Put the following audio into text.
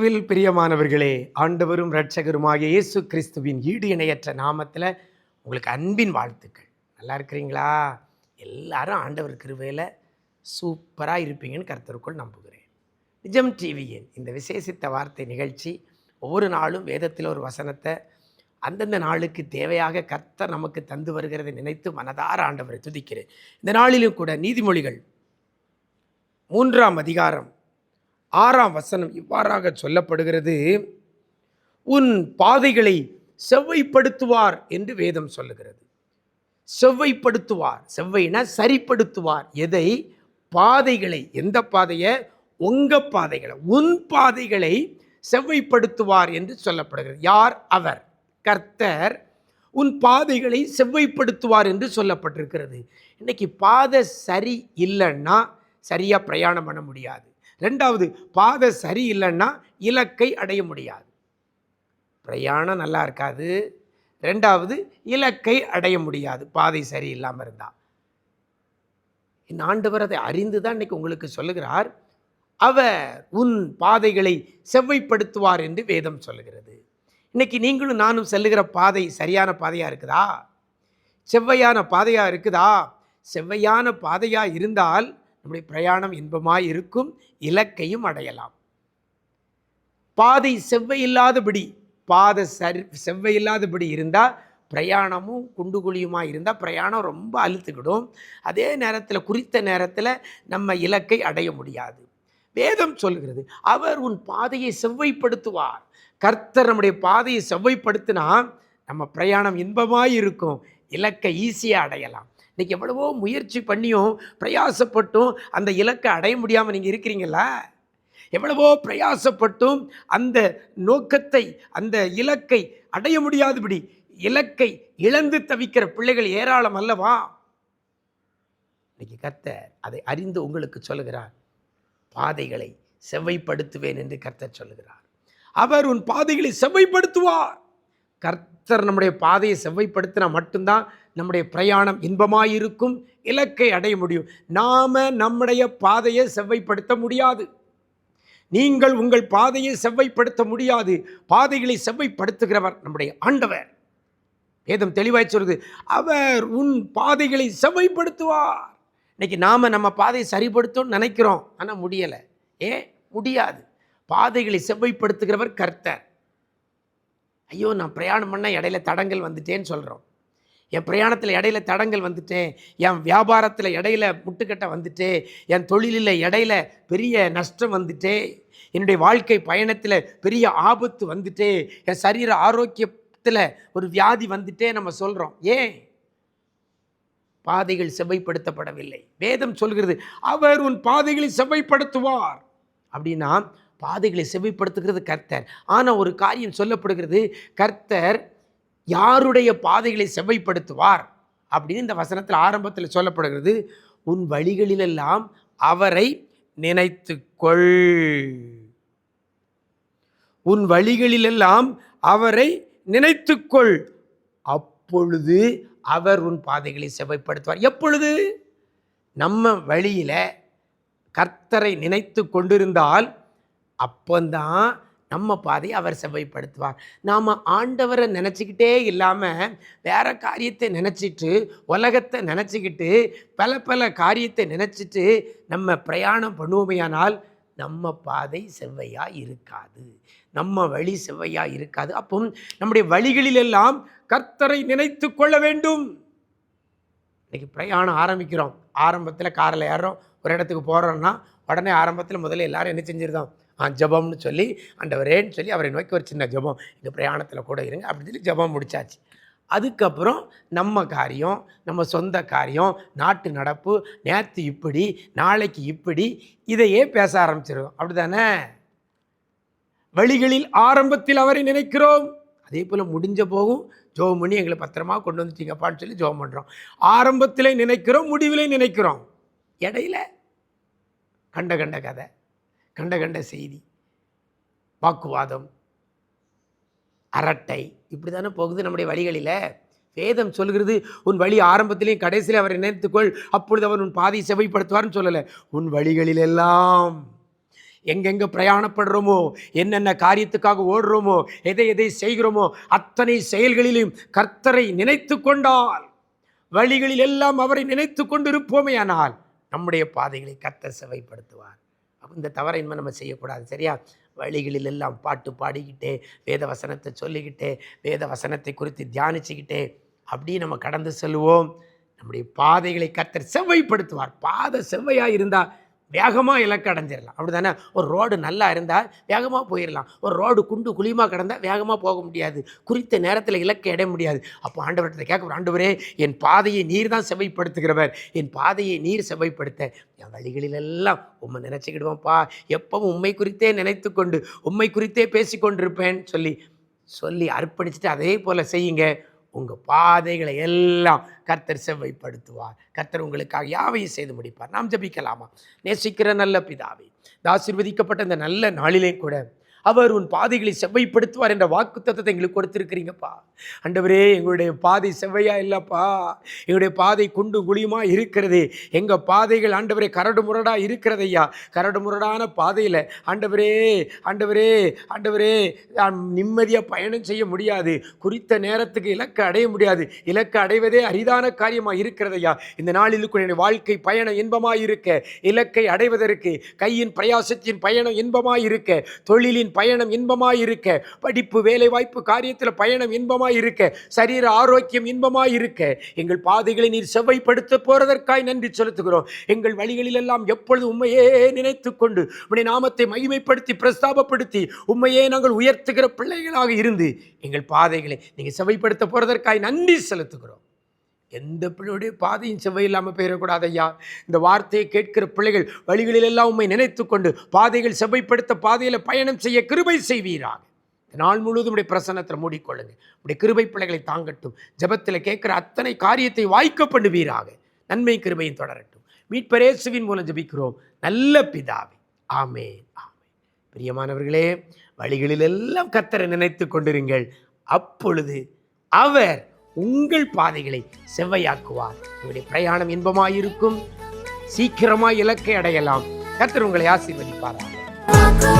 கிறிஸ்துவில் பிரியமானவர்களே, ஆண்டவரும் இரட்சகருமாகிய இயேசு கிறிஸ்துவின் ஈடு இணையற்ற நாமத்தில் உங்களுக்கு அன்பின் வாழ்த்துக்கள். நல்லா இருக்கிறீங்களா? எல்லாரும் ஆண்டவர் கிருபையில் சூப்பராக இருப்பீங்கன்னு கர்த்தருக்குள் நம்புகிறேன். நிஜம் டிவியின் இந்த விசேஷித்த வார்த்தை நிகழ்ச்சி ஒவ்வொரு நாளும் வேதத்தில் ஒரு வசனத்தை அந்தந்த நாளுக்கு தேவையாக கர்த்தர் நமக்கு தந்து வருகிறதை நினைத்து மனதார ஆண்டவரை துதிக்கிறேன். இந்த நாளிலும் கூட நீதிமொழிகள் 3ஆம் அதிகாரம் 6ஆம் வசனம் இவ்வாறாக சொல்லப்படுகிறது. உன் பாதைகளை செவ்வைப்படுத்துவார் என்று வேதம் சொல்லுகிறது. செவ்வைப்படுத்துவார், செவ்வைனா சரிப்படுத்துவார். எதை? பாதைகளை. எந்த பாதையை? உங்க பாதைகளை, உன் பாதைகளை செவ்வைப்படுத்துவார் என்று சொல்லப்படுகிறது. யார்? அவர், கர்த்தர் உன் பாதைகளை செவ்வைப்படுத்துவார் என்று சொல்லப்பட்டிருக்கிறது. இன்னைக்கு பாதை சரி இல்லைன்னா சரியா பிரயாணம் பண்ண முடியாது. ரெண்டாவது, பாதை சரி இல்லைன்னா இலக்கை அடைய முடியாது. பிரயாணம் நல்லா இருக்காது. ரெண்டாவது, இலக்கை அடைய முடியாது பாதை சரி இல்லாமல் இருந்தால். இந்த ஆண்டவர் அதை அறிந்து தான் இன்னைக்கு உங்களுக்கு சொல்லுகிறார். அவர் உன் பாதைகளை செவ்வைப்படுத்துவார் என்று வேதம் சொல்லுகிறது. இன்னைக்கு நீங்களும் நானும் செல்லுகிற பாதை சரியான பாதையாக இருக்குதா? செவ்வையான பாதையாக இருக்குதா? செவ்வையான பாதையாக இருந்தால் நம்முடைய பிரயாணம் இன்பமாய் இருக்கும், இலக்கையும் அடையலாம். பாதை செவ்வையில்லாதபடி, பாதை செவ்வையில்லாதபடி இருந்தால் பிரயாணமும் குண்டு குழியுமாக இருந்தால் பிரயாணம் ரொம்ப அழுத்துக்கிடும். அதே நேரத்தில் குறித்த நேரத்தில் நம்ம இலக்கை அடைய முடியாது. வேதம் சொல்கிறது அவர் உன் பாதையை செவ்வைப்படுத்துவார். கர்த்தர் நம்முடைய பாதையை செவ்வைப்படுத்தினா நம்ம பிரயாணம் இன்பமாய் இருக்கும், இலக்கை ஈஸியாக அடையலாம். இன்றைக்கி எவ்வளவோ முயற்சி பண்ணியும் பிரயாசப்பட்டும் அந்த இலக்கை அடைய முடியாமல் நீங்கள் இருக்கிறீங்களா? எவ்வளவோ பிரயாசப்பட்டும் அந்த நோக்கத்தை, அந்த இலக்கை அடைய முடியாதபடி இலக்கை இழந்து தவிக்கிற பிள்ளைகள் ஏராளம் அல்லவா? இன்னைக்கு கர்த்தர் அதை அறிந்து உங்களுக்கு சொல்லுகிறார். பாதைகளை செவ்வைப்படுத்துவேன் என்று கர்த்தர் சொல்லுகிறார். அவர் உன் பாதைகளை செவ்வைப்படுத்துவார். கர்த்தர் நம்முடைய பாதையை செவ்வைப்படுத்தினா மட்டும்தான் நம்முடைய பிரயாணம் இன்பமாயிருக்கும், இலக்கை அடைய முடியும். நாம நம்முடைய பாதையை செவ்வைப்படுத்த முடியாது. நீங்கள் உங்கள் பாதையை செவ்வைப்படுத்த முடியாது. பாதைகளை செவ்வைப்படுத்துகிறவர் நம்முடைய ஆண்டவர். வேதம் தெளிவாய் சொல்லுது, அவர் உன் பாதைகளை செவ்வைப்படுத்துவார். இன்னைக்கு நாம நம்ம பாதையை சரிப்படுத்தணும்னு நினைக்கிறோம், ஆனால் முடியலை. ஏன் முடியாது? பாதைகளை செவ்வைப்படுத்துகிறவர் கர்த்தர். ஐயோ, நான் பிரயாணம் பண்ண இடையில தடங்கள் வந்துட்டேன்னு சொல்கிறோம். என் பிரயாணத்தில் இடையில தடங்கள் வந்துட்டேன், என் வியாபாரத்தில் இடையில முட்டுக்கட்டை வந்துட்டே, என் தொழிலில் இடையில பெரிய நஷ்டம் வந்துட்டே, என்னுடைய வாழ்க்கை பயணத்தில் பெரிய ஆபத்து வந்துட்டே, என் சரீர ஆரோக்கியத்தில் ஒரு வியாதி வந்துட்டே நம்ம சொல்கிறோம். ஏன்? பாதைகள் செவ்வைப்படுத்தப்படவில்லை. வேதம் சொல்கிறது அவர் உன் பாதைகளை செவ்வைப்படுத்துவார். அப்படின்னா பாதைகளை செவ்வைப்படுத்துகிறது கர்த்தர். ஆனால் ஒரு காரியம் சொல்லப்படுகிறது, கர்த்தர் யாருடைய பாதைகளை செவ்வைப்படுத்துவார் அப்படின்னு இந்த வசனத்தில் ஆரம்பத்தில் சொல்லப்படுகிறது. உன் வழிகளிலெல்லாம் அவரை நினைத்துக்கொள். உன் வழிகளிலெல்லாம் அவரை நினைத்துக்கொள், அப்பொழுது அவர் உன் பாதைகளை செவ்வைப்படுத்துவார். எப்பொழுது? நம்ம வழியில கர்த்தரை நினைத்து கொண்டிருந்தால் அப்பந்தான் நம்ம பாதையை அவர் செவ்வைப்படுத்துவார். நாம் ஆண்டவரை நினச்சிக்கிட்டே இல்லாமல் வேற காரியத்தை நினச்சிட்டு, உலகத்தை நினச்சிக்கிட்டு, பல காரியத்தை நினச்சிட்டு நம்ம பிரயாணம் பண்ணுவோமையானால் நம்ம பாதை செவ்வையாக இருக்காது, நம்ம வழி செவ்வையாக இருக்காது. அப்போ நம்முடைய வழிகளிலெல்லாம் கர்த்தரை நினைத்து கொள்ள வேண்டும். இன்றைக்கி பிரயாணம் ஆரம்பிக்கிறோம். ஆரம்பத்தில் காரில் ஏறுறோம், ஒரு இடத்துக்கு போகிறோம்னா உடனே ஆரம்பத்தில் முதல்ல எல்லாரும் என்ன செஞ்சிருந்தோம்? ஜபம்னு சொல்லி ஆண்டவரேன்னு சொல்லி அவரை நோக்கி ஒரு சின்ன ஜபம், இந்த பிரயாணத்தில் கூட இருங்க அப்படின்னு சொல்லி ஜபம் முடிச்சாச்சு. அதுக்கப்புறம் நம்ம காரியம், நம்ம சொந்த காரியம், நாட்டு நடப்பு, நேற்று இப்படி நாளைக்கு இப்படி, இதையே பேச ஆரம்பிச்சிடும். அப்படி தானே? வழிகளில் ஆரம்பத்தில் அவரை நினைக்கிறோம், அதே போல் முடிஞ்ச போகும் ஜோம் பண்ணி எங்களை பத்திரமா கொண்டு வந்துட்டீங்கப்பான்னு சொல்லி ஜோம் பண்ணுறோம். ஆரம்பத்திலே நினைக்கிறோம், முடிவிலே நினைக்கிறோம். இடையில கண்ட கதை, கண்ட செய்தி, வாக்குவாதம், அரட்டை, இப்படி தானே போகுது நம்முடைய வழிகளில். வேதம் சொல்கிறது உன் வழி ஆரம்பத்திலேயும் கடைசியில் அவரை நினைத்துக்கொள், அப்பொழுது அவர் உன் பாதையை செவ்வைப்படுத்துவார்னு சொல்லலை. உன் வழிகளிலெல்லாம் எங்கெங்க பிரயாணப்படுறோமோ, என்னென்ன காரியத்துக்காக ஓடுறோமோ, எதை எதை செய்கிறோமோ, அத்தனை செயல்களிலும் கர்த்தரை நினைத்து கொண்டால், வழிகளில் எல்லாம் அவரை நினைத்து கொண்டு இருப்போமே ஆனால் நம்முடைய பாதைகளை கர்த்தர் செவைப்படுத்துவார். அப்போ இந்த தவறை இனிமேல் நம்ம செய்யக்கூடாது. சரியா? வழிகளில் எல்லாம் பாட்டு பாடிக்கிட்டே, வேத வசனத்தை சொல்லிக்கிட்டே, வேத வசனத்தை குறித்து தியானிச்சுக்கிட்டே அப்படியே நம்ம கடந்து செல்வோம். நம்முடைய பாதைகளை கர்த்தர் செவ்வைப்படுத்துவார். பாதை செவ்வையாக இருந்தால் வேகமாக இலக்கு அடைஞ்சிடலாம். அப்படி தானே? ஒரு ரோடு நல்லா இருந்தால் வேகமாக போயிடலாம். ஒரு ரோடு குண்டு குழியமாக கிடந்தால் வேகமாக போக முடியாது. குறித்த நேரத்தில் இலக்கை அடைய முடியாது. அப்போ ஆண்டவர்கிட்ட கேட்க, ஆண்டவரே என் பாதையை நீர் தான் செவ்வைப்படுத்துகிறவர், என் பாதையை நீர் செவ்வைப்படுத்த என் வழிகளிலெல்லாம் உம்மை நினச்சிக்கிடுவோம்ப்பா, எப்பவும் உண்மை குறித்தே நினைத்து கொண்டு உண்மை குறித்தே பேசி கொண்டிருப்பேன் சொல்லி அர்ப்பணிச்சுட்டு அதே போல் செய்யுங்க. உங்கள் பாதைகளை எல்லாம் கர்த்தர் செவ்வைப்படுத்துவார். கர்த்தர் உங்களுக்காக யாவையும் செய்து முடிப்பார். நாம் ஜெபிக்கலாமா? நேசிக்கிற நல்ல பிதாவே, ஆசீர்வதிக்கப்பட்ட இந்த நல்ல நாளிலே கூட அவர் உன் பாதைகளை செவ்வைப்படுத்துவார் என்ற வாக்குத்தத்தத்தை எங்களுக்கு கொடுத்துருக்கிறீங்கப்பா. ஆண்டவரே, எங்களுடைய பாதை செவ்வையா இல்லைப்பா, எங்களுடைய பாதை குண்டும் குழியுமா இருக்கிறது. எங்கள் பாதைகள் ஆண்டவரே கரடு முரடாக இருக்கிறதையா. கரடு முரடான பாதையில் ஆண்டவரே ஆண்டவரே ஆண்டவரே நிம்மதியாக பயணம் செய்ய முடியாது. குறித்த நேரத்துக்கு இலக்கு அடைய முடியாது. இலக்கு அடைவதே அரிதான காரியமாக இருக்கிறதையா. இந்த நாளில் கூட வாழ்க்கை பயணம் இன்பமாக இருக்க, இலக்கை அடைவதற்கு கையின் பிரயாசத்தின் பயணம் இன்பமாக இருக்க, தொழிலின் பயணம் இன்பமாய் இருக்க, படிப்பு வேலை வாய்ப்பு காரியத்தில் பயணம் இன்பமாய் இருக்க, சரீர ஆரோக்கியம் இன்பமாய் இருக்க, எங்கள் பாதைகளை நீர் செவ்வைப்படுத்த போறதற்காய் நன்றி செலுத்துகிறோம். எங்கள் வழிகளில் எல்லாம் எப்பொழுது உண்மையே நினைத்து கொண்டு உம்முடைய நாமத்தை மகிமைப்படுத்தி பிரஸ்தாபப்படுத்தி உண்மையே நாங்கள் உயர்த்துகிற பிள்ளைகளாக இருந்து எங்கள் பாதைகளை நீங்கள் செவ்வைப்படுத்த போறதற்காய் நன்றி செலுத்துகிறோம். எந்த பிள்ளையுடைய பாதையும் செவ்வை இல்லாமல் போயிடக்கூடாது ஐயா. இந்த வார்த்தையை கேட்கிற பிள்ளைகள் வழிகளில் எல்லாம் உண்மை நினைத்து கொண்டு பாதைகள் செவ்வைப்படுத்த பாதையில் பயணம் செய்ய கிருபை செய்வீராக. நாள் முழுவதும் உடைய பிரசன்னத்தில் மூடிக்கொள்ளுங்க. உடைய கிருபை பிள்ளைகளை தாங்கட்டும். ஜெபத்தில் கேட்கிற அத்தனை காரியத்தை வாய்க்க பண்ணுவீராக. நன்மை கிருபையும் தொடரட்டும். மீட்பர் இயேசுவின் மூலம் ஜெபிக்கிறோம் நல்ல பிதாவே, ஆமென், ஆமென். பிரியமானவர்களே, வழிகளில் எல்லாம் கர்த்தரை நினைத்து கொண்டிருங்கள். அப்பொழுது அவர் உங்கள் பாதைகளை செவ்வையாக்குவார். உங்களுடைய பிரயாணம் இன்பமாயிருக்கும். சீக்கிரமாய் இலக்கை அடையலாம். கர்த்தர் உங்களை ஆசீர்வதிப்பாராக.